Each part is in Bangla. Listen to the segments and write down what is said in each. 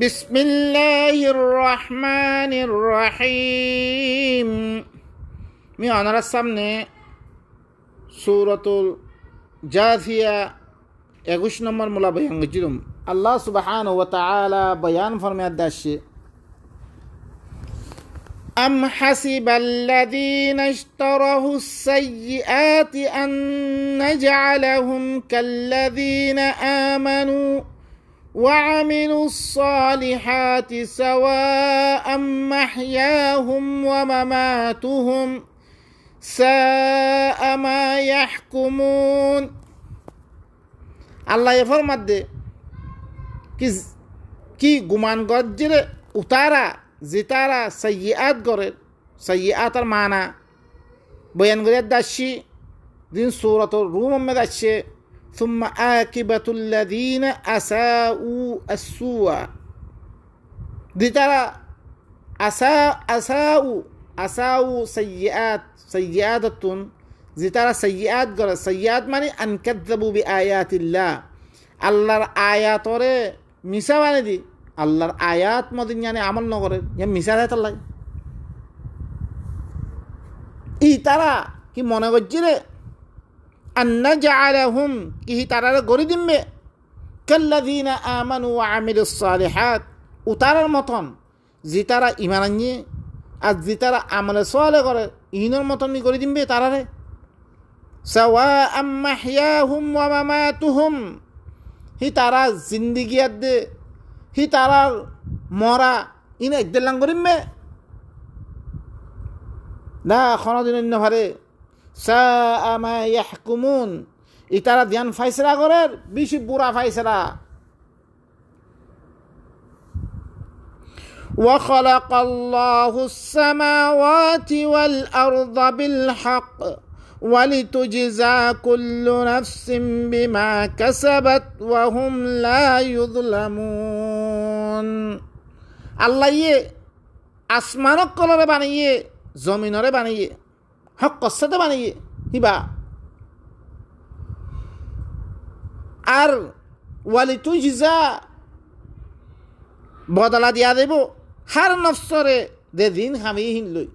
বিসমিল্লাহির রহমানির রহিম। আমি আপনার সামনে সূরাতুল জাথিয়া 21 নম্বর মুলা বয়ান করছিলাম। আল্লাহ সুবহানাহু ওয়া তাআলা বয়ান ফরমায় দাসে أم حسب الذين اشتروا السيئات أن نجعلهم كالذين آمنوا وعملوا الصالحات سواء محياهم ومماتهم ساء ما يحكمون। আল্লাহ ফরমাদে কি গুমান গজ্জরে উতারা জিতারা সাইয়্যাত করে সাইয়্যাতের মানা বয়ান করে দাসি দিন সূরাতুর রুম মে দাসে সুম্মা আকিবাতুল্লাযীনা আসাউ আসসুআ দিতারা আসাউ সাইয়্যাতাতুন জিতারা সাইয়্যাত করে সাইয়্যাত মানে আনকাযযাবু বিআয়াতিল্লাহ আল্লাহর আয়াতরে মিছা বানিয়ে দি আল্লাহর আয়াত মদিন জানে আমল নগরে মিশা যায় তাল্লাই ই তারা কি মনে করছি রে আন্না জাআলাহুম কি তারারে গড়ি দিমবে কাল্লাযীনা আমানু ওয়া আমিলুস সালিহাত উতারার মতন যে তারা ঈমান আনিয়ে আর যে তারা আমলে সালেহ করে ইনের মতন নি গড়ি দিমবে তারারে সাওয়াআম মাহইয়াহুম ওয়া মামাতুহুম হি তারা জিন্দেগি আদে হি তারার মরা ইনে একদেলাং করিমবে না কোনোদিন অন্য ভারে সাআ মা ইয়াহকুমুন ই তারা ধ্যান ফাইসলা করে বেশি বুড়া ফাইসলা। وخلق الله السماوات والأرض بالحق ولتجزى كل نفس بما كسبت وهم لا يظلمون। আল্লাহ ইয়ে আসমানক কলরে বানিয়ে জমিনরে বানিয়ে হক কসাতে বানিয়ে হিবা আর ওয়ালিতুজজা বদলা দিয়া দেব হার নফসরে দে দিন হামি হিন লই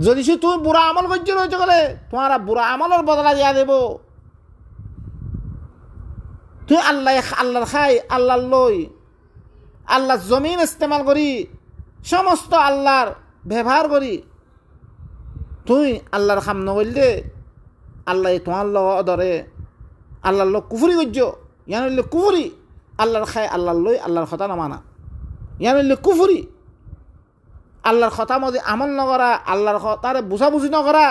যদি সে তুমি বুড়া আমল করছো রয়েছে করে তোমার বুড়া আমলের বদলা দিয়া দেব। তুই আল্লাহর খাই আল্লাহর লই আল্লাহর জমিন ইস্তেমাল করি সমস্ত আল্লাহর ব্যবহার করি তুই আল্লাহর খাম নগরলে আল্লাহ তোমার লগ অদরে আল্লাহর লোক কুফুরি করছ ইয়ান কুফুরি আল্লাহর খাই আল্লাহর লই আল্লাহর কথা না মানা ইয়ান কুফুরি আল্লাহর কথা মধ্যে আমল নকরা আল্লাহর তারে বুঝাবুঝি নকরা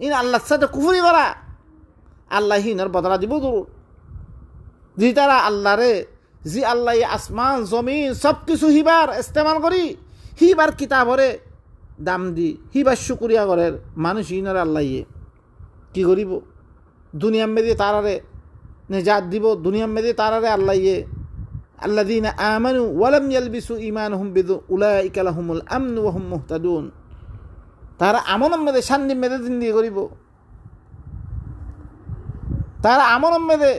ইন আল্লাহর সাথে কুফুরি করা আল্লাহ হিনের বদলা দিব দূর যে তারা আল্লাহরে জি আল্লাহ আসমান জমিন সব কিছু হিবার ইস্তেমাল করি হিবার কিতাবরে দাম দি হিবার শুকুরিয়া করের মানুষ ইনরে আল্লাহ কি করিব দুনিয়ার মেয়ে তারারে নেজাত দিব দুনিয়ার মেয়ে তারারে আল্লাহ আল্লাযীনা আমানু ওয়া লাম ইয়ালবিসু ঈমানুহুম উলাইকা লাহুমুল আমনু ওয়া হুম মুহতাদুন। তারা আমনের মেয়ে শান্তি মেয়ে জিন্দেগি করিব তারা আমনের মেয়ে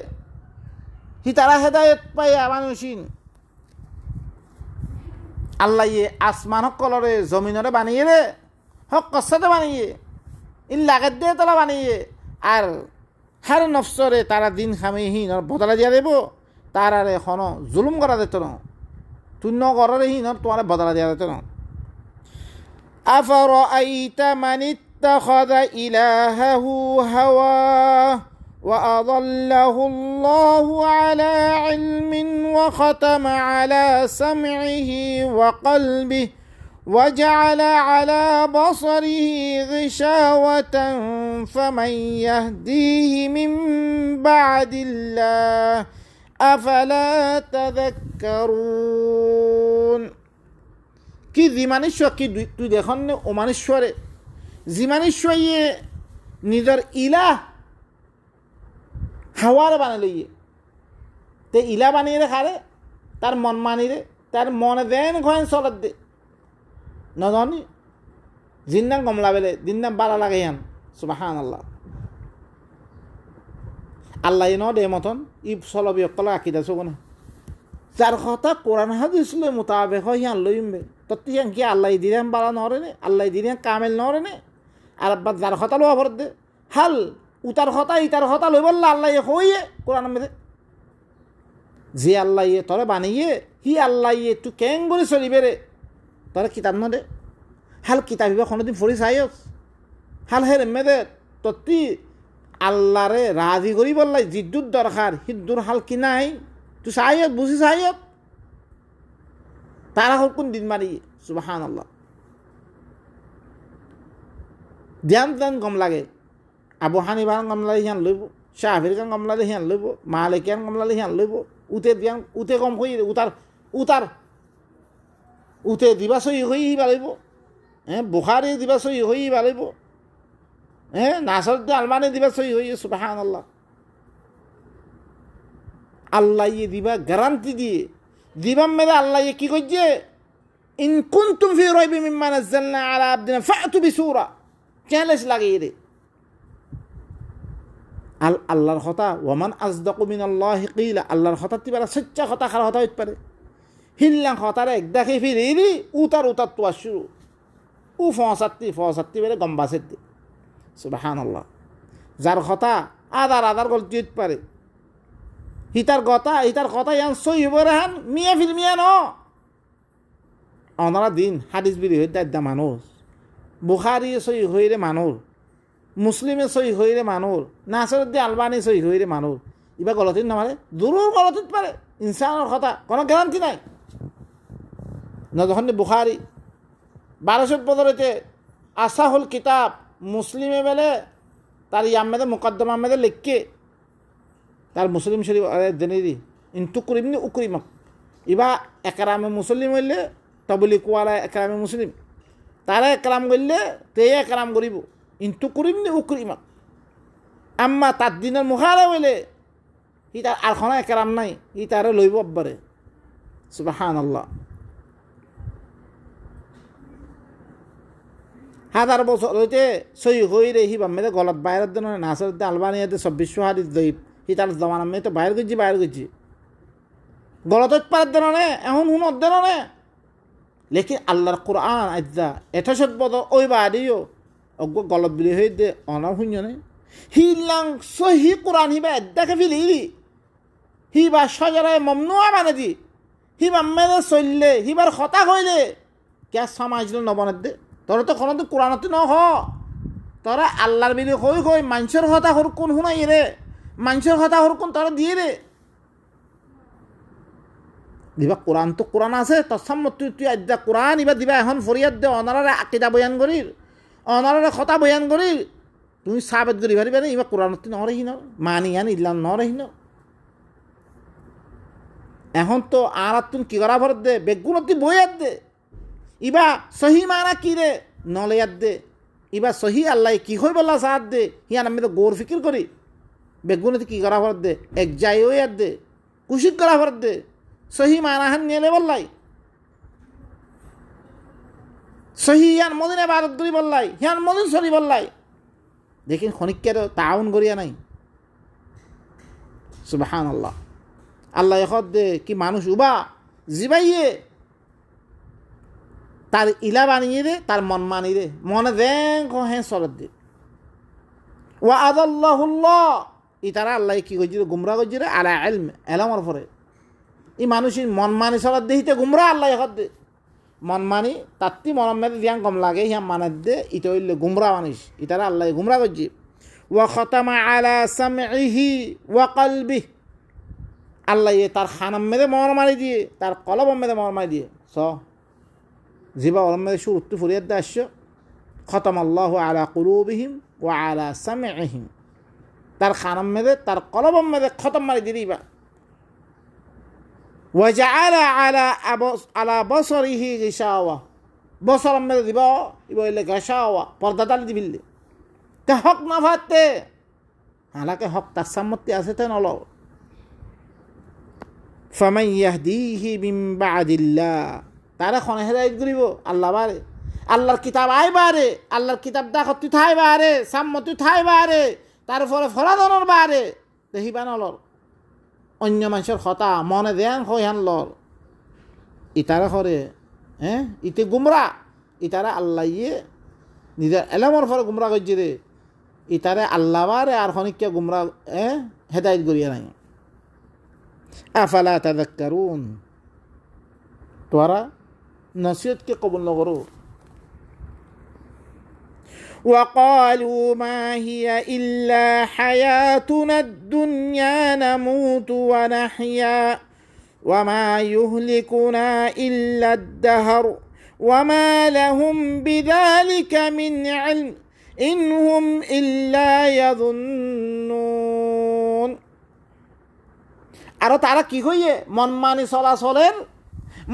হি তারা হেদায়েত পাইয়া মানুষিন আল্লাহ আসমান হক কলরে জমিনরে বানিয়ে রে হক কসাতে বানিয়ে ইন লাগাত দিয়ে তারা বানিয়ে আর হার নফসরে তারা দিন খামি হিন বদলা দিয়া দেব তারারে হন জুলুম করা যেত না তুই ন করারে হিন তোমার বদলা দিয়া যেত না। আফারাআইতা মান ইত্তাখাযা ইলাহাহু হাওয়া وأضله الله على علم وختم على سمعه وقلبه وجعل على بصره غشاوة فمن يهديه من بعد الله أفلا تذكرون। কি জিমানেশ্বর কি তুই দেখুন ও মানেশ্বরে জিমানেশ্বর নিজের ইলাহ হাওয়ারে বানিয়ে লইয়ে তে ইলা বানিয়ে রে খারে তার মন মানি রে তার মনে দেন ঘয়েন চলত দে নজনি জিন্নাম কমলা বেলে দিন্নাম বালা লাগে ইয়ান সুবহানাল্লাহ। আল্লাহ ন দে মতন ই চলবি অকল আঁকি দেছো কোনে যার কথা কোরআন হাদিস লই মোতাবেক হয় হিয়ান লইমবে তত্তি হিয়ান কি আল্লাহ দিলেন বালা নরে নে আল্লাহ দিলেন কামেল নরে নে আর আব্বা যার কথা লোয়া ভর দে হাল উতার কথা ইতার কথা লই বললা আল্লাহ হইয়ে কোরআন মেদে যে আল্লাহ তরে বানিয়ে হি আল্লাহ একটু কেং করে চলিবে রে তরে কিতাব ন দে হাল কিতাবিবা কোনোদিন ফরি চাইস হাল হের মেদে তত্তি আল্লাহরে রাজি করি বললাই জিদ্দুর দরকার হিদ্দুর হাল কি নাই তুই চাইত বুঝি চাইত তারা হল কোন দিন মারি সুবহান আল্লাহ ধ্যান ধ্যান গম লাগে আবু হানিফার গম লাগে হিয়ান লইব শাফির গান গম লাগে হিয়ান লইব মালিকিয়ান গম লাগে হিয়ান লইব উতে ধ্যান উতে কম হই উতে দিবা সই হই বাড়িব বুখারি দিবা সই হই বাড়িব নাসরুদ্দিন আলমানি দিবা সই হই সুবহান আল্লাহ আল্লাহ দিবা গ্যারান্টি দিয়ে দিবাম মেরে আল্লাহ কি করছে ইন কুনতুম ফি রাইবিন মিম্মা নাযালনা আলা আবদিনা ফাতু বিসূরা চ্যালেঞ্জ লাগিয়ে দে আল্লাহর কথা ওয়ামান আসদাকু মিনাল্লাহি কিলা আল্লাহর কথা তিবারা সচ্চা কথা খারাপ কথা হইতে পারে হিল্লাং কথারে একদাকে ফিরিলি উতার তো শুরু ও ফসাত্তি বেড়ে গম্বাসের দি সুবহানাল্লাহ যার কথা আদার গলতি হইতে পারে হিতার কথা ইয়ান সই হইব রেহান মিয়া ফিল মিয়া ন অনারা দিন হাদিস বিলি হইতে দায়িত্ব মানুষ বুখারি সই হইরে মানুষ মুসলিমে সই হইরে মানুষ নাসরুদ্দিন আলবানি সই হইরে মানুষ ইবা গলতির নামারে দূরও গলতিত পারে ইনসানের কথা কোনো গ্যারান্টি নাই না যখন বুখারি 1215 আসাহুল কিতাব মুসলিমে বেলে তার ইয়ামেদে মুকদ্দমা মেদে লিখকে তার মুসলিম শরীফ দেনেদি ইন্তু করিমনি উকরিমক ইবা একরামে মুসলিম হইলে তবলি কুয়ালা একরামে মুসলিম তারা একরাম করলে তে একরাম করিব ইন্তু করিমনি উকরিমক আম্মা তার দিনের মুখারে হইলে ই তার আর কোনো একরাম নাই ই তারে লইব অব্বারে সুবহানাল্লাহ হাজার বছর হইতে সই হই রে হি বাম্মেদে গলত বাইরের দিন নাসরুদ্দিন আলবানিয়াতে 2400 হাদিস দইব হি তার জমানা মে তো বাইর করছি গলত পারার দিন এখন হুন দেন লেকিন আল্লাহর কোরআন আজ্জা এথসত বদ ওই বাদিও অজ্ঞ গলত বিলি হই দে অনা হুঞ্জনে হিলাং সহি কোরআন হিবা এদাকে ফিলি হিবা সজরায় মমনুয়া মানে দি হিবা মেদে চললে হিবার হতা হইলে কে সমাজ নবনের দে তোরা তো কোনো কোরআনতে ন হ তোরা আল্লাহর বিলি হই মানুষের হতা হর কোন শুনাই রে মানুষের হতা হর কোন তোরা দিয়ে রে দিবা কোরআন তো কোরআন আছে তসাম্মত তুই আজ্জা কোরআন ইবা দিবা এখন ফরিয়াদ দে অনারারে আকিদা বয়ান করির অনারারে কথা বয়ান করির তুমি সাবেত করি পারিবে না ইবা কোরআনতে নরহি ন মানি আন ইল্লাম নরহি ন এখন তো আর তুমি কি করা ভর দে বেগুনতি বইয়াত দে ইবা সহি মানা কি রে নলেয়াত দে ইবা সহি আল্লাহ কি হই বললা সাথ দে হিয়ান আমি তো গৌর ফিকির করি বেগুনতি কি করা ভর দে এক যাই হইয়াত দে কুশিক করা ভর দে সহি মানাহান নিয়ে বললাই সহি হিয়ান মদিনে বারত করি বললাই হিয়ান মদিন সরি বললাই দেখিন খনিকের তাউন করিয়া নাই সুবহানাল্লাহ আল্লাহ এখন দে কি মানুষ উবা জিবাইয়ে তার ইলা বানিয়ে দে তার মন মানি দে মনে দেন হ্যাঁ সরত দে ওয়া আদাল্লাহুল্লাহ ই তারা আল্লাহ কি করছি গুমরা করছি রে আলা ইলম এলামর পরে ই মানুষের মন মানি সরত দেহিতে গুমরা আল্লাহ এখন দে মন মানি তাত্তি মন মেদে দিয়ান কম লাগে হিয়া মানাত দে ইটা হইলে গুমরা মানুষ ই তারা আল্লাহ গুমরা করছি ওয়া খতামা আলা সামইহি ওয়া কলবিহি আল্লাহ তার খানাম মেদে মর মারি দিয়ে তার কলব মেদে মর মারি দিয়ে জিবা ওর মেদে শুরুত্তু ফুরিয়াদ দে আসছো খতম আল্লাহ আলা কুলুবিহিম ওয়া আলা সামইহিম তার খানাম মেদে তার কলব মেদে খতম মারি দিয়ে দিবা ওয়া জাআলা আলা বসরিহি গিশাওয়া বসর মেদে দিবা ইবা হইলে গিশাওয়া পর্দা দালি দিবিলে তে হক না ফাতে হালাকে হক তার সম্মতি আছে তে নল ফামান ইয়াহদিহি মিন বাদিল্লাহ তারা খনে হেদায়েত করিব আল্লাহ বারে আল্লাহর কিতাব আইবারে আল্লাহর কিতাব দেখত থাইবারে সাম্মতি থাইবারে তারপরে ফলাদনের বারে দেখিবা নলর অন্য মানুষের কথা মনে দেন হইহান লর ইতারা করে ইতে গুমরা ইতারা আল্লাহ ইয়ে নিজের এলামর ফলে গুমরা করছে রে ইতারে আল্লাহ বারে আর খনিককে গুমরা হেদায়ত করিয়া নাই আফালা তাযাক্কারুন তোরা নসিহতকে কবুল নকরো وقالوا ما هي إلا حياتنا الدنيا نموت ونحيا وما يهلكنا إلا الدهر وما لهم بذلك من علم إن هم إلا يظنون আরো তারা কি কইয়ে মন মানি চলাচলের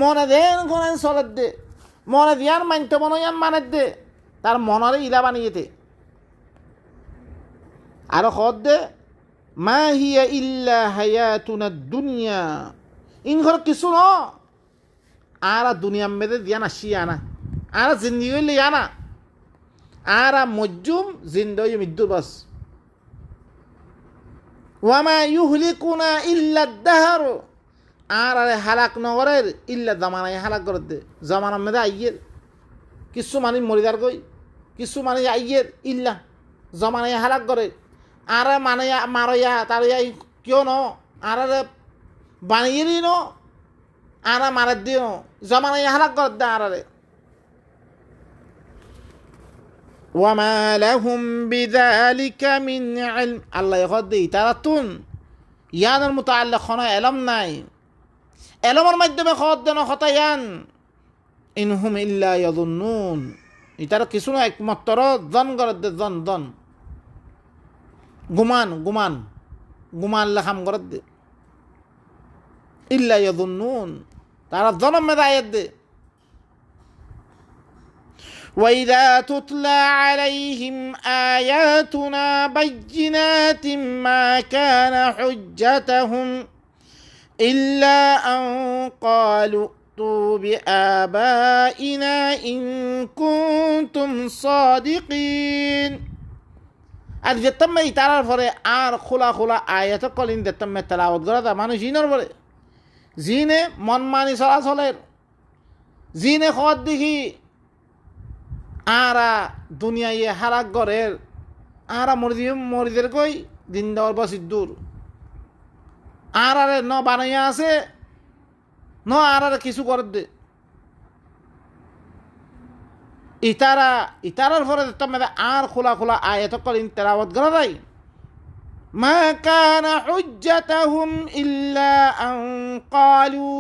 মনে দেন কোন চলের দে মনে দিয়ার মানতে মনে মানের দে তার মনরে ইলা বানিয়েতে আরো খদ দে মা হিয়া ইল্লা হায়াতুনা দুনিয়া ইন ঘর কিছু ন আর দুনিয়া মেদে দিয়া না শিয়ানা আর জিন্দি হইলে জানা আর মজ্জুম জিন্দই মৃত্যুর বাস ওয়ামা ইউহলিকুনা ইল্লা দাহর আর হালাক নগরের ইল্লা জামানায় হালাক করে দে জামানার মেদে আইয়ের কিছু মানে মরিদার গই কিছু মানে আইয়ের ইল্লা জমানায় হালাক করে আর মানে মারয়া তার কিয় ন আর বানিয়ে ন আর মারার দিও জমানায় হালাক করে দে আর ওয়ামা লাহুম বিযালিকা মিন ইলম আল্লাহ ইখদি তারাতুন ইয়ানের মুতাআল্লিক খনা ইলম নাই ইলমের মাধ্যমে খদ দেন খতায়ান ইনহুম ইল্লা ইয়াযুন্নুন ইতারা কিছু না একমাত্র জন করে দে জন গুমান লেখাম করে দে ইল্লা ইয়াযুন্নুন তারা জনম মেদায়ত দে وإذا تتلى عليهم آياتنا بينات ما كان حجتهم إلا أن قالوا ائتوا بآبائنا إن كنتم صادقين আর যেতাম ইতারার পরে আর খোলা আয়াত কলিন যেতাম তেলাওয়াত করা তা মানুষ জিনের পরে জিনে মন মানি চলাচলের জিনে খবর দেখি আরা দুনিয়ায় হারাক গড়ের আরা মরিদের কই দিন দেওয়ার বসির দূর আর ন বানাইয়া আছে ন আর কিছু করে দে ইতারার পরে আর খোলা আয়াত করিন তেলাওয়াত করা যায় মা কানা হুজ্জাতাহুম ইল্লা আন ক্বালু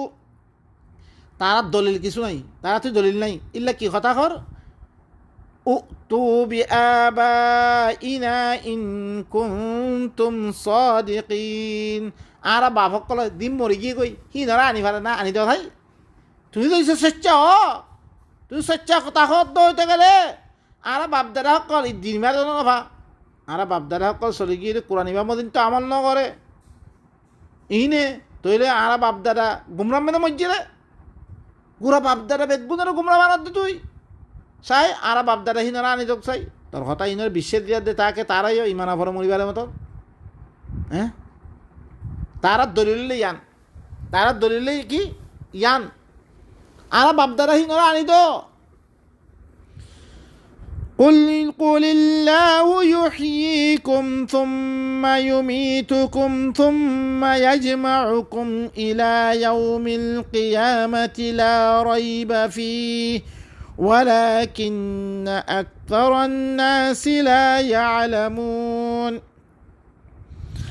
তারা দলিল কিছু নাই তারা তুই দলিল নাই ইল্লা কি কথা কর ائتوا بآبائنا إن كنتم صادقين আরা বাপক কল দিন মরি গিয়ে কই হি ধরা আনি পারে না আনি দেওয়া ভাই তুমি তো সচ্চা তুই সচ্চা কথা হতে গেলে আর বাপদারা সকল দিন মার নভা আর বাপদারা সকল চলে গিয়ে কোরআন ইমাম দিন তো আমল নকরে ইনে তৈলে আর বাপদারা গুমরাম মেনে মজ্জিরে গুড়া বাপদারা বেদবুনের গুমরা মানত তুই চাই আর বাপদারা হিনরা আনি যোগ চাই তোর কথা ইনের বিশ্বের দিয়া দে তাকে তারাই ইমান আভর মরিবারের মতো তারা দলিলে ইয়ান তারা দলিলে কি ইয়ান আর বাপদারা হিনরা আনি তো قل الله يحييكم ثم يميتكم ثم يجمعكم إلى يوم القيامة لا ريب فيه ولكن أكثر الناس لا يعلمون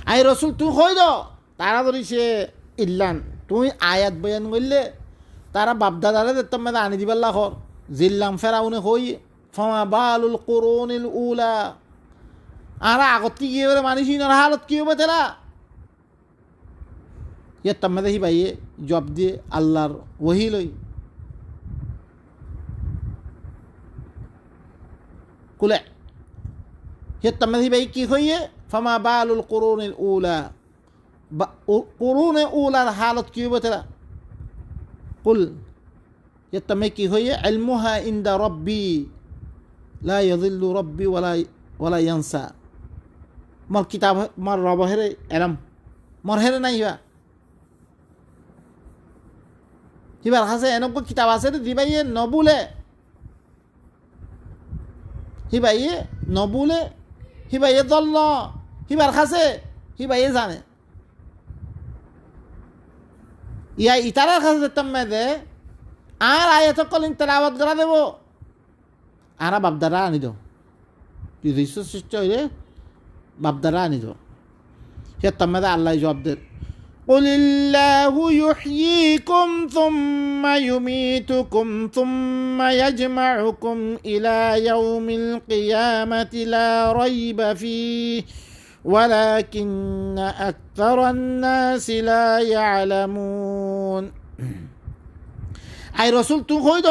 أي رسول تو خيدو তারা ধরিছে ইল্লান তুই আয়াত বয়ান করলে তারা বাপদাদারে দেখতাম মেদা আনি দিবার লাখর জিল্লাম ফেরাউনে হই ফমা বালুল কুরুনিল উলা আর আগত কি গিয়ে মানুষ ইনার হালত কি হবে তেরা ইয়তাম মেদা হি ভাইয়ে জব দিয়ে আল্লাহর ওহি লই কুলে ইয়তাম মেদা হি ভাই কি হইয়ে ফমা বালুল কুরুনিল উলা কুরুনে উলার হালত কি হবে তেরা কুল ইয়তাম কি হইয়ে ইলমুহা ইনদা রব্বি লা ইয়াযিল্লু রব্বি ওয়ালা ইয়ানসা মোর কিতাব মোর রব হেরে এলাম মোর হেরে নাই বা হিবার কাছে এনেক কিতাব আছে দিবাইয়ে নবুলে হিবাইয়ে নবুলে হিবাইয়ে দল ন হিবার কাছে হিবাইয়ে জানে ইয়া ইতারার কাছে যেতাম দে আর আয়াত কলিন তেলাওয়াত করা দেব আরা বাপদারা আনি দো তুই সৃষ্টি হইলে বাপদারা আনি দো সে তাম্মাদে আল্লাহ জবাব দে قل الله يحييكم ثم يميتكم ثم يجمعكم إلى يوم القيامة لا ريب فيه ولكن أكثر الناس لا يعلمون আই রসুল তুই কই দ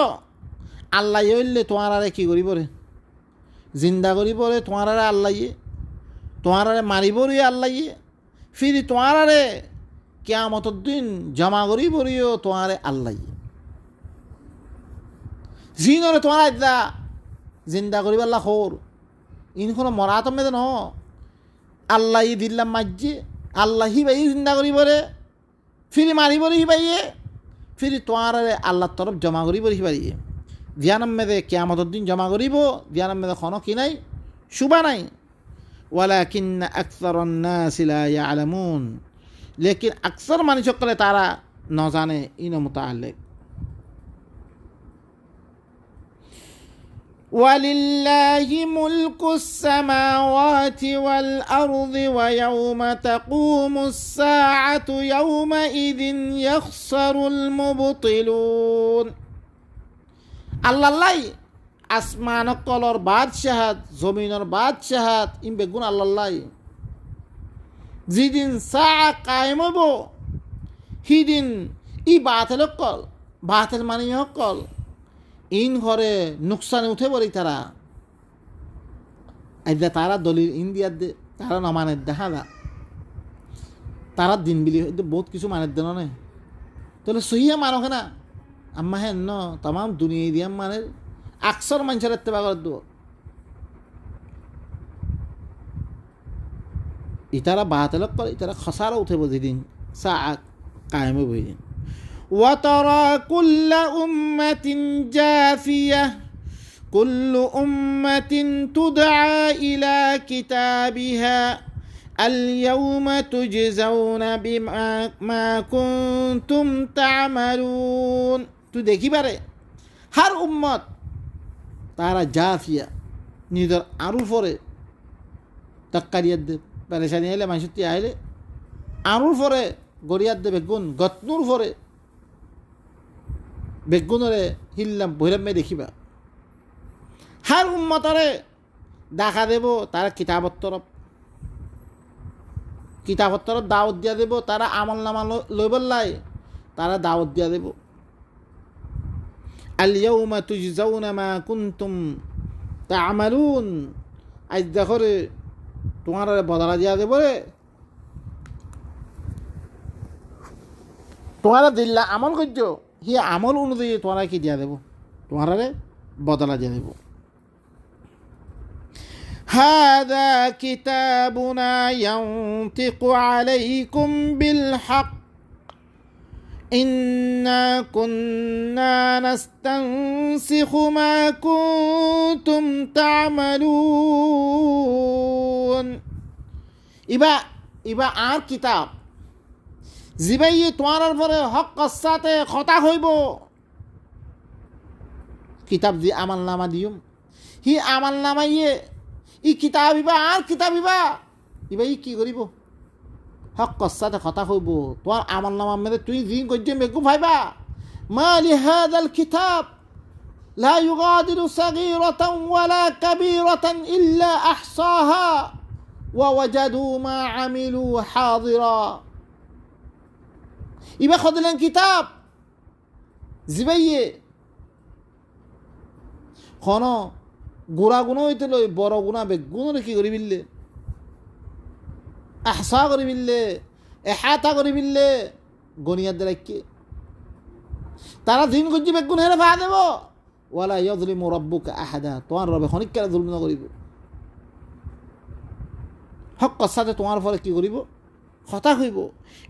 আল্লাহ হইলে তোমার কি করিব রে জিন্দা করিব রে তোমার আল্লাহ তোমার মারিব রে আল্লাহ ফিরি তোমার কিয়ামতের দিন জমা করিব রিও তোমার আল্লাহ জিনরে তোমার আদা জিন্দা করিব আল্লাহ খোর ইনখন মরা তো মেদে ন আল্লাহ দিল্লাম মাজ্জি আল্লাহ হিবাই জিন্দা করিব রে ফিরি মারিব রে হিবাইয়ে ফিরি তোমার আল্লাহর তরফ জমা করিব হিবাইয়ে দিয়ানাম মেদে কিয়ামতের দিন জমা করিব দিয়ানাম মেদে খন কি নাই শুবা নাই ওয়ালাকিন্না আকসারুন নাস লা ইয়ালামুন লেকিন আকসার মানুষ সকলে তারা ন জানে ইন মুতাআল্লিক ওয়ালিল্লাহি মুলকুস সামাওয়াতি ওয়াল আরদি ওয়া ইয়াওমা তাকুমুস সাআতু ইয়াওমা ইযিন ইয়াখসারুল মুবতিলুন আল্লাহই আসমান কলর বাদশাহাত জমিনের বাদশাহাত ইন বেগুন আল্লাহই যেদিন সা কায়েম হইব সিদিন ই বাতিল কল বাতিল মানি কল ইন ঘরে নুকসানে উঠে পড়ি তারা আইদা তারা দলিল ইন্ডিয়ার দে তারা নমানের দেখা দা তারা দিন বিলি বহুত কিছু মানের দেন নে তাহলে সহিয়া মানকে না আম্মা হেন ন তাম দুনিয়া দিয়া মানে আকসর মানুষের এত্তেবা করে দেব ইতারা বাতিল কল ইতারা খসারা উঠে যেদিন সা কায়েম হইব দিন وترى كل أمة جاثية كل أمة تدعى إلى كتابها اليوم تجزون بما كنتم تعملون تو দেখি পারে হর উম্মত তারা জাফিয়া নিজের আরু ফরে তাক্কারিয়াত দে পেরেশানি আইলে মানুষটি আইলে আরুর ফরে গড়িয়াত দে বেগুন গতনুর ফরে বেগুনরে হিল্লাম বহিরামে দেখিবা হার উম্মতরে দেখা দেব তারা কিতাবত তরফ দাওয়াত দিয়া দেব তারা আমল নামা লইবল্লাই তারা দাওয়াত দিয়া দেব আল ইয়াউমা তুজজাউনা মা কুনতুম তা'মালুন আজ দেখরে তোমার বদলা দিয়া দেব রে তোমার দিল্লা আমল করছো হি আমল অনুযায়ী তোমরা কি দিয়া দেব তোমার বদলা দিয়া দেব هذا كتابنا ينطق عليكم بالحق إنا كنا نستنسخ ما كنتم تعملون ইবা আর কিতাব জিবাই তোমার পরে হক কসাতে খতা হইব কিতাব দি আমাল নামা দিউম হি আমাল নামাইয়ে ই কিতাব ইবা আর কিতাব ইবা ইবা ই কি করিব হক কসাতে খতা হইব তোমার আমাল নামা মেরে তুই জিন গজ্জে মেকু ভাইবা মা লিহাদাল কিতাব লা ইউগাদিরু সাগীরাতান ওয়ালা কাবীরাতান ইল্লা আহসাহা ওয়া ওয়াজাদু মা আমিলু হাদিরা ইবা খদিলেন কিতাব জিবাইয়ে খন গোড়া গুণ হইতে লই বড় গুণা বেগুণরে কি করি বিললে আহসা করি বিললে এহাতা করি বিললে গনিয়ার দ্বারাকে তারা দিন গজ্জি বেগুণ হেরে ভা দেব ওয়ালা ইয়াযলিমু রাব্বুকা আহাদা তোমার রবে খনিককার জুলম না করিব হক সাথে তোমার ফলে কি করিব কথা কইব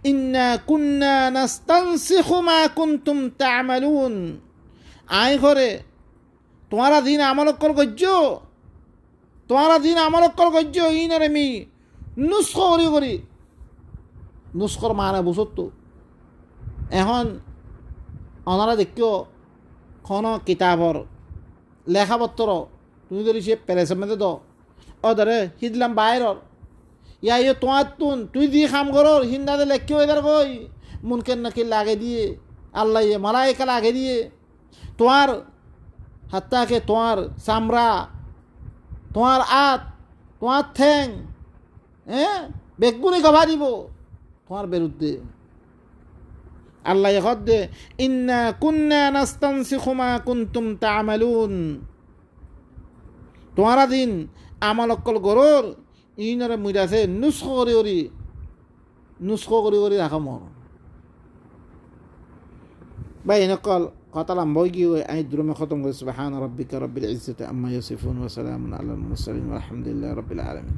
ইন্না কুন্না নাস্তানসিখু মা কুনতুম তা'মালুন আই করে তোমারা দিন আমল কর গজ্জ তোমারা দিন আমল কর গজ্জ ইনারে মি নুস্খ করি নুস্খর মানে বুঝত এখন ওনারা দেখিও কোনো কিতাবর লেখাপত্র তুমি যদি সে প্যারেসের মধ্যে দ ও ধরে হিদলাম বাইরর ইয়া ইয়ে তোমার তুই দিয়ে কাম করর হিন্দাতে লেখিও এদের কই মুনকের নাকি লাগে দিয়ে আল্লাহ ইয়ে মালাইকা লাগে দিয়ে তোমার হাত্তাকে তোমার চামড়া তোমার আত তোমার ঠ্যাং বেগুনি গভা দিব তোমার বিরুদ্ধে আল্লাহ হদ্দে ইন্না কুন্না নাস্তানসিখু মা কুনতুম তা'মালুন তোমারা দিন আমল অকল গরর ইনরে মুইরাছে নুস্খ করি রাখা মর ভাই নকল কথা লম্বই গিয়ে আই দ্রুমে খতম করে সুবহান রাব্বিকা রাব্বিল ইজ্জাতি আম্মা ইয়াসিফুন ওয়া সালামুন আলাল মুরসালিন ওয়া আলহামদুলিল্লাহি রাব্বিল আলামিন